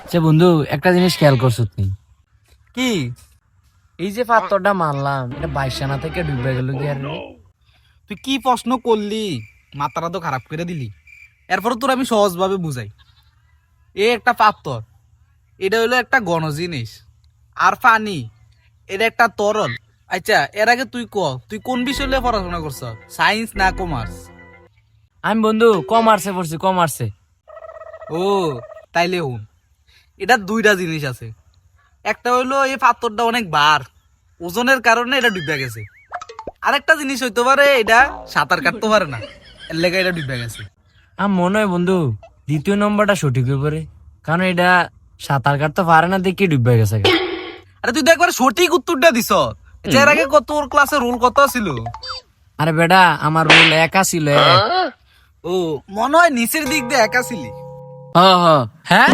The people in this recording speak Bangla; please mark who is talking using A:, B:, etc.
A: আচ্ছা বন্ধু, একটা জিনিস খেয়াল করছো তুই?
B: কি?
A: এই যে পাথরটা মারলাম, এটা বাইশানা থেকে ডুবে গেল কি আর রে?
B: তুই কি প্রশ্ন করলি? মাথাটা তো খারাপ করে দিলি। এরপর তোর আমি সহজভাবে বুঝাই। একটা পাথর, এটা হলো একটা ঘন জিনিস। আর পানি, এটা একটা তরল। আচ্ছা, এর আগে তুই কোন বিষয় নিয়ে পড়াশোনা করছ? সায়েন্স না কমার্স?
A: আমি বন্ধু কমার্সে পড়ছি, কমার্সে।
B: ও, তাইলে হুন, এটা দুইটা জিনিস আছে। একটা হইলো এই পাথরটা অনেক বার, ওজনের কারণে এটা ডুবে গেছে। আরেকটা জিনিস হইতে পারে এটা সাঁতার কাটতে পারে না, এর লেগে এটা ডুবে গেছে।
A: আমার মনে হয় বন্ধু দ্বিতীয় নম্বরটা সঠিক হয়ে পড়ে, কারণ এটা সাঁতার কাটতে পারে না দেখে ডুবে গেছে।
B: আরে তুই তো একবার সঠিক উত্তরটা দিছ। আচ্ছা, এর আগে তোর ক্লাসে রোল কত ছিল?
A: আরে বেটা, আমার রোল একা ছিল, এক।
B: ও, মনে হয় নিচের দিক দিয়ে একা ছিলি।
A: হ হ। হ্যাঁ।